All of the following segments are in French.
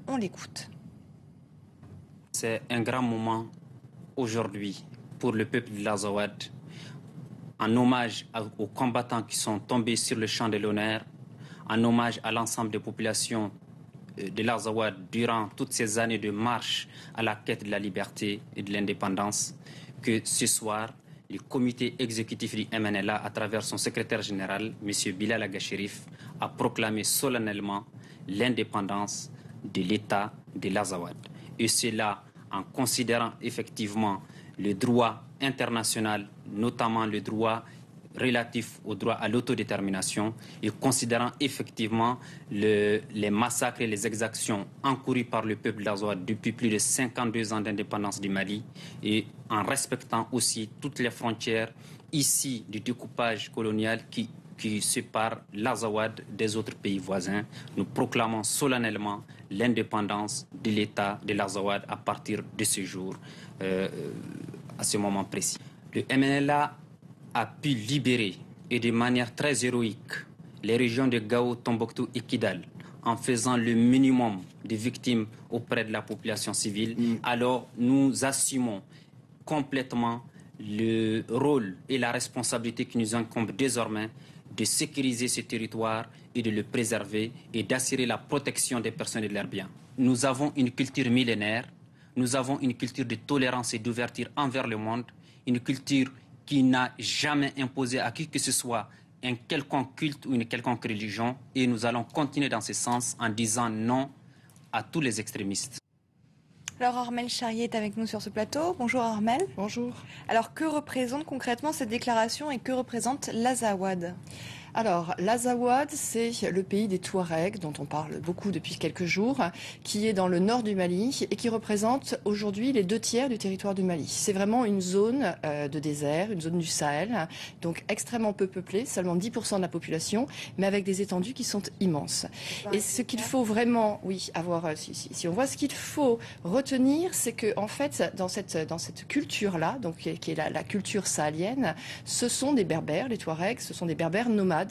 On l'écoute. C'est un grand moment aujourd'hui pour le peuple de l'Azawad, en hommage aux combattants qui sont tombés sur le champ de l'honneur, en hommage à l'ensemble des populations de l'Azawad durant toutes ces années de marche à la quête de la liberté et de l'indépendance, que ce soir, le comité exécutif du MNLA, à travers son secrétaire général, M. Bilal Agha-Chérif, a proclamé solennellement l'indépendance de l'État de l'Azawad. Et cela en considérant effectivement le droit international, notamment le droit relatif au droit à l'autodétermination, et considérant effectivement les massacres et les exactions encourus par le peuple d'Azawad depuis plus de 52 ans d'indépendance du Mali, et en respectant aussi toutes les frontières ici du découpage colonial qui sépare l'Azawad des autres pays voisins. Nous proclamons solennellement l'indépendance de l'État de l'Azawad à partir de ce jour, à ce moment précis. Le MNLA a pu libérer, et de manière très héroïque, les régions de Gao, Tombouctou et Kidal, en faisant le minimum de victimes auprès de la population civile. Alors nous assumons complètement le rôle et la responsabilité qui nous incombe désormais de sécuriser ce territoire et de le préserver et d'assurer la protection des personnes et de leurs biens. Nous avons une culture millénaire, nous avons une culture de tolérance et d'ouverture envers le monde, une culture qui n'a jamais imposé à qui que ce soit un quelconque culte ou une quelconque religion, et nous allons continuer dans ce sens en disant non à tous les extrémistes. Alors Armel Charrier est avec nous sur ce plateau. Bonjour Armel. Bonjour. Alors que représente concrètement cette déclaration et que représente l'Azawad ? Alors, l'Azawad, c'est le pays des Touaregs, dont on parle beaucoup depuis quelques jours, qui est dans le nord du Mali et qui représente aujourd'hui les 2/3 du territoire du Mali. C'est vraiment une zone de désert, une zone du Sahel, donc extrêmement peu peuplée, seulement 10% de la population, mais avec des étendues qui sont immenses. Et ce qu'il faut vraiment, avoir, si on voit ce qu'il faut retenir, c'est que en fait, dans cette culture-là, donc qui est la culture sahélienne, ce sont des Berbères, les Touaregs, ce sont des Berbères nomades.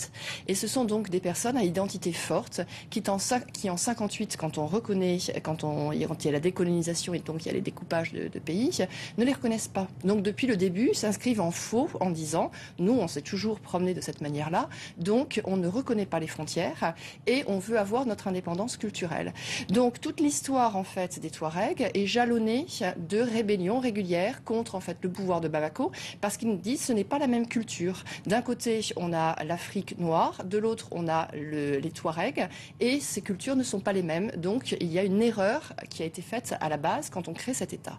Et ce sont donc des personnes à identité forte qui en 58, quand il y a la décolonisation et donc il y a les découpages de pays, ne les reconnaissent pas. Donc depuis le début, s'inscrivent en faux en disant « nous, on s'est toujours promené de cette manière-là, donc on ne reconnaît pas les frontières et on veut avoir notre indépendance culturelle ». Donc toute l'histoire en fait des Touaregs est jalonnée de rébellions régulières contre en fait le pouvoir de Bamako, parce qu'ils nous disent ce n'est pas la même culture. D'un côté, on a l'Afrique noire, de l'autre on a les Touaregs, et ces cultures ne sont pas les mêmes, donc il y a une erreur qui a été faite à la base quand on crée cet État.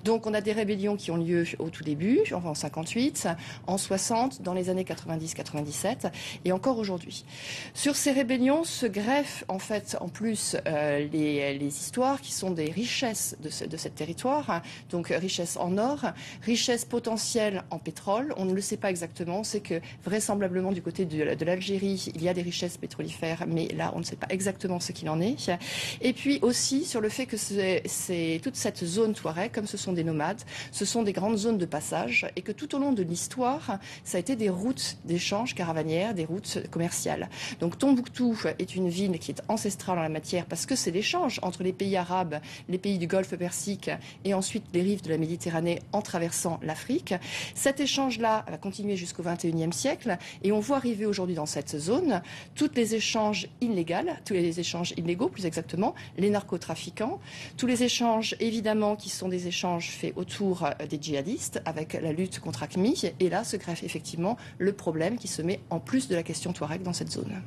Donc on a des rébellions qui ont lieu au tout début, en 58, en 60, dans les années 90-97 et encore aujourd'hui. Sur ces rébellions se greffent en fait en plus les histoires qui sont des richesses de ce territoire, donc richesses en or, richesses potentielles en pétrole, on ne le sait pas exactement, c'est que vraisemblablement du côté de l'Algérie, il y a des richesses pétrolifères, mais là, on ne sait pas exactement ce qu'il en est. Et puis aussi sur le fait que c'est toute cette zone Touareg, comme ce sont des nomades, ce sont des grandes zones de passage, et que tout au long de l'histoire, ça a été des routes d'échange caravanières, des routes commerciales. Donc Tombouctou est une ville qui est ancestrale en la matière, parce que c'est l'échange entre les pays arabes, les pays du Golfe Persique, et ensuite les rives de la Méditerranée en traversant l'Afrique. Cet échange-là va continuer jusqu'au XXIe siècle, et on voit arriver aujourd'hui dans cette zone tous les échanges illégaux plus exactement, les narcotrafiquants, tous les échanges évidemment qui sont des échanges faits autour des djihadistes avec la lutte contre AQMI, et là se greffe effectivement le problème qui se met en plus de la question Touareg dans cette zone.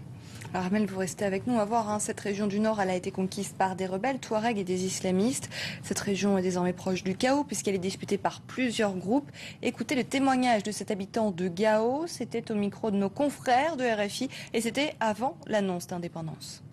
Alors Armel, vous restez avec nous. On va voir, cette région du Nord, elle a été conquise par des rebelles, Touaregs et des islamistes. Cette région est désormais proche du chaos puisqu'elle est disputée par plusieurs groupes. Écoutez le témoignage de cet habitant de Gao. C'était au micro de nos confrères de RFI et c'était avant l'annonce d'indépendance.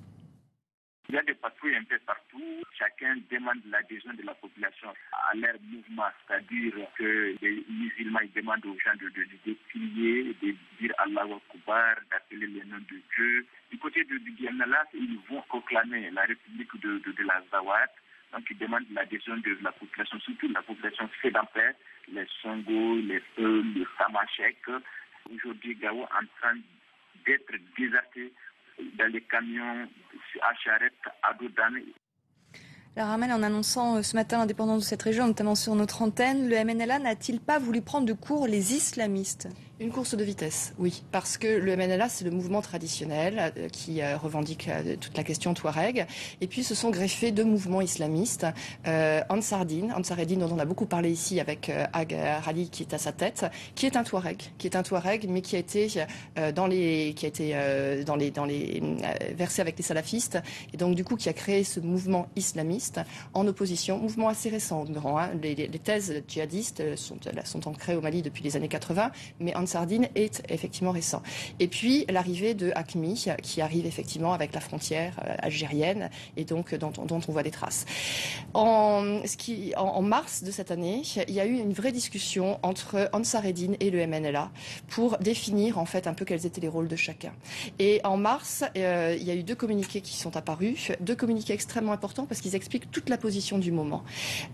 Il y a des patrouilles un peu partout. Chacun demande l'adhésion de la population à leur mouvement, c'est-à-dire que les musulmans demandent aux gens de prier, de dire Allahu Akbar, d'appeler le nom de Dieu. Du côté du Guiana, ils vont proclamer la République de la Zawad. Donc ils demandent l'adhésion de la population, surtout la population sédentaire, les Songo, les Peuls, les Samachek. Aujourd'hui, Gao est en train d'être déserté dans les camions à charrette, à Dodane. Alors Armel, en annonçant ce matin l'indépendance de cette région, notamment sur notre antenne, le MNLA n'a-t-il pas voulu prendre de court les islamistes ? Une course de vitesse, oui, parce que le MNLA, c'est le mouvement traditionnel qui revendique toute la question touareg. Et puis, se sont greffés deux mouvements islamistes, Ansar Eddine, dont on a beaucoup parlé ici avec Ag Rali, qui est à sa tête, qui est un touareg, mais qui a été versé avec les salafistes, et donc du coup qui a créé ce mouvement islamiste en opposition, mouvement assez récent, les thèses djihadistes sont ancrées au Mali depuis les années 80, mais Ansar Eddine est effectivement récent. Et puis l'arrivée de Hakmi, qui arrive effectivement avec la frontière algérienne et donc dont on voit des traces. En mars de cette année, il y a eu une vraie discussion entre Ansar Eddine et le MNLA pour définir en fait un peu quels étaient les rôles de chacun. Et en mars, il y a eu deux communiqués qui sont apparus, deux communiqués extrêmement importants parce qu'ils expliquent toute la position du moment.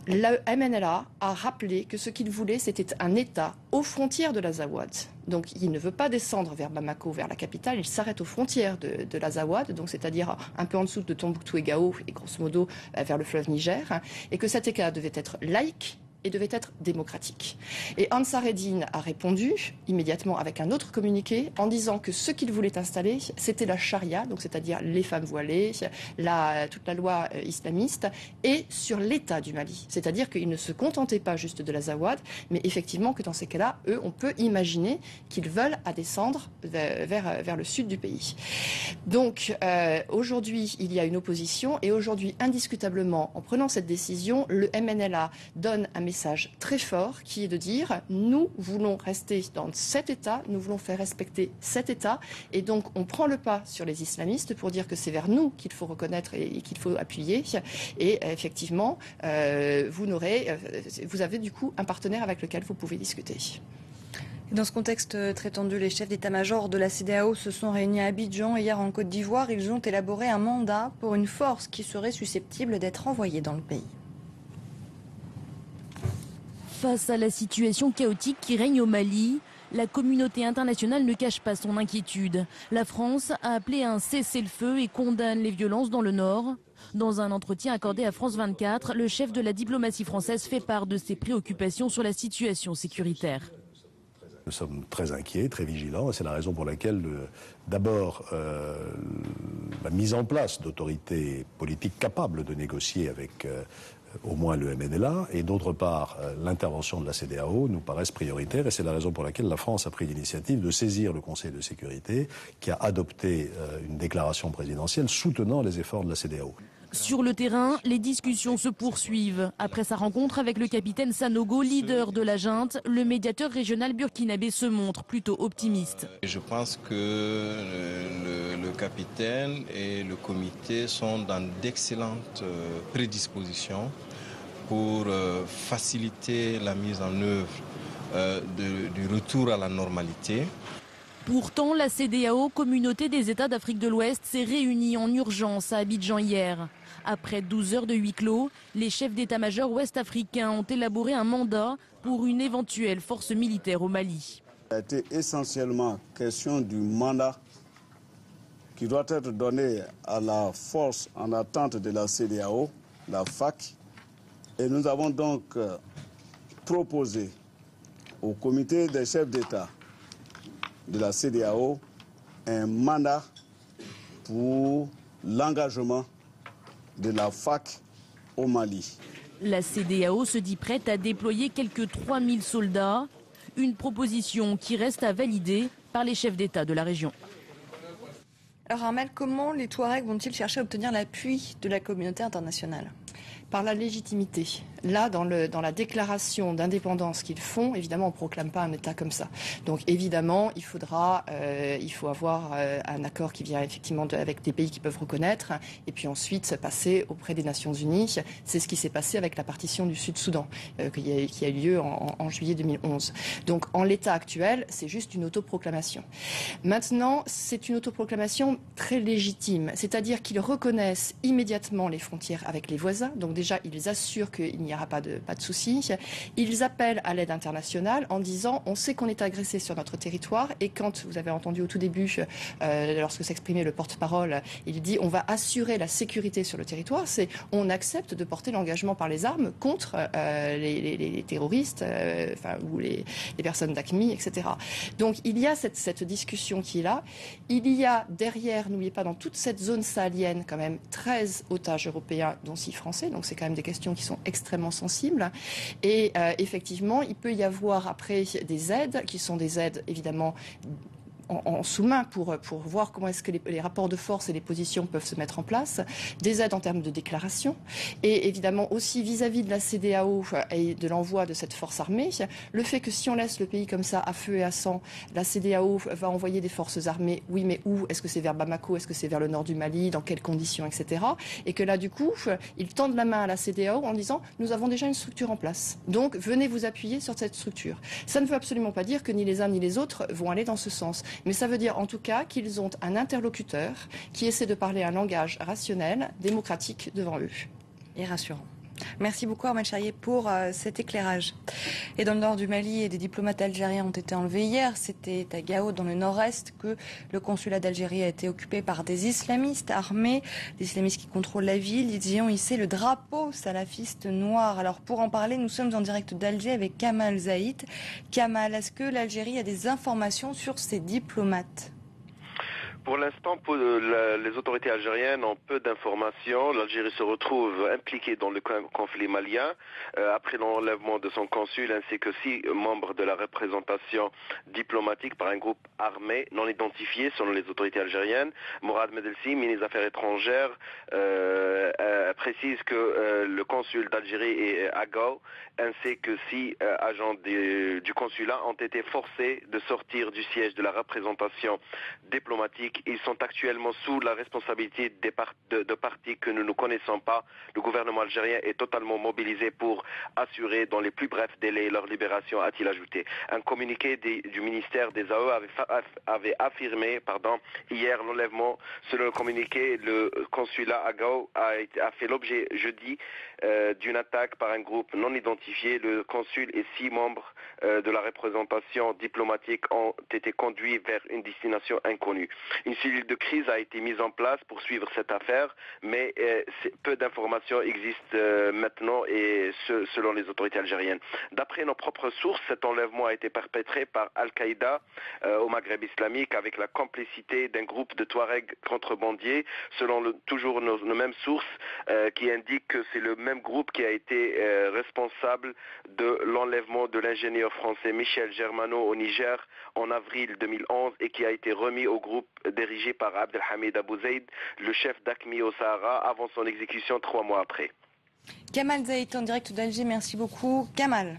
Le MNLA a rappelé que ce qu'il voulait, c'était un État aux frontières de l'Azawad. Donc il ne veut pas descendre vers Bamako, vers la capitale, il s'arrête aux frontières de l'Azawad, donc c'est-à-dire un peu en dessous de Tombouctou et Gao, et grosso modo vers le fleuve Niger, et que cet État devait être laïque et devait être démocratique. Et Ansar Eddine a répondu immédiatement avec un autre communiqué en disant que ce qu'il voulait installer, c'était la charia, donc c'est-à-dire les femmes voilées, toute la loi islamiste, et sur l'État du Mali. C'est-à-dire qu'il ne se contentait pas juste de l'Azawad, mais effectivement que dans ces cas-là, eux, on peut imaginer qu'ils veulent à descendre vers le sud du pays. Donc aujourd'hui, il y a une opposition, et aujourd'hui, indiscutablement, en prenant cette décision, le MNLA donne un message très fort qui est de dire nous voulons rester dans cet État, nous voulons faire respecter cet État, et donc on prend le pas sur les islamistes pour dire que c'est vers nous qu'il faut reconnaître et qu'il faut appuyer, et effectivement vous avez du coup un partenaire avec lequel vous pouvez discuter. Dans ce contexte très tendu, les chefs d'état-major de la CEDEAO se sont réunis à Abidjan. Hier en Côte d'Ivoire, ils ont élaboré un mandat pour une force qui serait susceptible d'être envoyée dans le pays. Face à la situation chaotique qui règne au Mali, la communauté internationale ne cache pas son inquiétude. La France a appelé à un cessez-le-feu et condamne les violences dans le Nord. Dans un entretien accordé à France 24, le chef de la diplomatie française fait part de ses préoccupations sur la situation sécuritaire. Nous sommes très inquiets, très vigilants, et c'est la raison pour laquelle, d'abord, la mise en place d'autorités politiques capables de négocier avec au moins le MNLA, et d'autre part, l'intervention de la CEDEAO nous paraissent prioritaires, et c'est la raison pour laquelle la France a pris l'initiative de saisir le Conseil de sécurité, qui a adopté une déclaration présidentielle soutenant les efforts de la CEDEAO. Sur le terrain, les discussions se poursuivent. Après sa rencontre avec le capitaine Sanogo, leader de la junte, le médiateur régional burkinabé se montre plutôt optimiste. Je pense que le capitaine et le comité sont dans d'excellentes prédispositions pour faciliter la mise en œuvre du retour à la normalité. Pourtant, la CEDEAO, communauté des États d'Afrique de l'Ouest, s'est réunie en urgence à Abidjan hier. Après 12 heures de huis clos, les chefs d'état-major ouest-africains ont élaboré un mandat pour une éventuelle force militaire au Mali. Il a été essentiellement question du mandat qui doit être donné à la force en attente de la CEDEAO, la FAC. Et nous avons donc proposé au comité des chefs d'État de la CEDEAO un mandat pour l'engagement de la FAC au Mali. La CEDEAO se dit prête à déployer quelques 3000 soldats, une proposition qui reste à valider par les chefs d'État de la région. Alors Armel, comment les Touaregs vont-ils chercher à obtenir l'appui de la communauté internationale ? Par la légitimité. Là, dans la déclaration d'indépendance qu'ils font, évidemment, on ne proclame pas un État comme ça. Donc, évidemment, il faut avoir un accord qui vient effectivement avec des pays qui peuvent reconnaître, et puis ensuite passer auprès des Nations Unies. C'est ce qui s'est passé avec la partition du Sud-Soudan, qui a eu lieu en juillet 2011. Donc, en l'état actuel, c'est juste une autoproclamation. Maintenant, c'est une autoproclamation très légitime, c'est-à-dire qu'ils reconnaissent immédiatement les frontières avec les voisins, Donc déjà, ils assurent qu'il n'y aura pas de souci. Ils appellent à l'aide internationale en disant on sait qu'on est agressé sur notre territoire et quand vous avez entendu au tout début, lorsque s'exprimait le porte-parole, il dit on va assurer la sécurité sur le territoire, c'est on accepte de porter l'engagement par les armes contre les terroristes ou les personnes d'AQMI, etc. Donc il y a cette discussion qui est là. Il y a derrière, n'oubliez pas, dans toute cette zone sahélienne, quand même 13 otages européens, dont 6 français. Donc c'est quand même des questions qui sont extrêmement sensibles. Et effectivement, il peut y avoir après des aides, qui sont des aides évidemment en sous-main pour voir comment est-ce que les rapports de force et les positions peuvent se mettre en place, des aides en termes de déclaration et évidemment aussi vis-à-vis de la CEDEAO et de l'envoi de cette force armée, le fait que si on laisse le pays comme ça à feu et à sang, la CEDEAO va envoyer des forces armées, oui mais où? Est-ce que c'est vers Bamako? Est-ce que c'est vers le nord du Mali? Dans quelles conditions, etc. Et que là du coup, ils tendent la main à la CEDEAO en disant nous avons déjà une structure en place, donc venez vous appuyer sur cette structure. Ça ne veut absolument pas dire que ni les uns ni les autres vont aller dans ce sens. Mais ça veut dire en tout cas qu'ils ont un interlocuteur qui essaie de parler un langage rationnel, démocratique devant eux. Et rassurant. Merci beaucoup Ahmed Charié pour cet éclairage. Et dans le nord du Mali, des diplomates algériens ont été enlevés hier. C'était à Gao, dans le nord-est, que le consulat d'Algérie a été occupé par des islamistes armés, des islamistes qui contrôlent la ville. Ils y ont hissé le drapeau salafiste noir. Alors pour en parler, nous sommes en direct d'Alger avec Kamal Zaït. Kamal, est-ce que l'Algérie a des informations sur ces diplomates ? Pour l'instant, les autorités algériennes ont peu d'informations. L'Algérie se retrouve impliquée dans le conflit malien après l'enlèvement de son consul ainsi que 6 membres de la représentation diplomatique par un groupe armé non identifié selon les autorités algériennes. Mourad Medelsi, ministre des Affaires étrangères, précise que le consul d'Algérie est à Gao ainsi que 6 agents du consulat ont été forcés de sortir du siège de la représentation diplomatique. Ils sont actuellement sous la responsabilité de partis que nous ne connaissons pas. Le gouvernement algérien est totalement mobilisé pour assurer dans les plus brefs délais leur libération, a-t-il ajouté. Un communiqué du ministère des AE avait affirmé hier l'enlèvement. Selon le communiqué, le consulat à Gao a fait l'objet jeudi d'une attaque par un groupe non identifié. Le consul et 6 membres de la représentation diplomatique ont été conduits vers une destination inconnue. Une cellule de crise a été mise en place pour suivre cette affaire, mais peu d'informations existent maintenant et selon les autorités algériennes. D'après nos propres sources, cet enlèvement a été perpétré par Al-Qaïda au Maghreb islamique avec la complicité d'un groupe de Touaregs contrebandiers, selon toujours nos mêmes sources qui indiquent que c'est le même groupe qui a été responsable de l'enlèvement de l'ingénieur français Michel Germano au Niger en avril 2011 et qui a été remis au groupe dirigé par Abdelhamid Abou Zaid, le chef d'AQMI au Sahara, avant son exécution 3 mois après. Kamal Zaït en direct d'Alger, merci beaucoup. Kamal.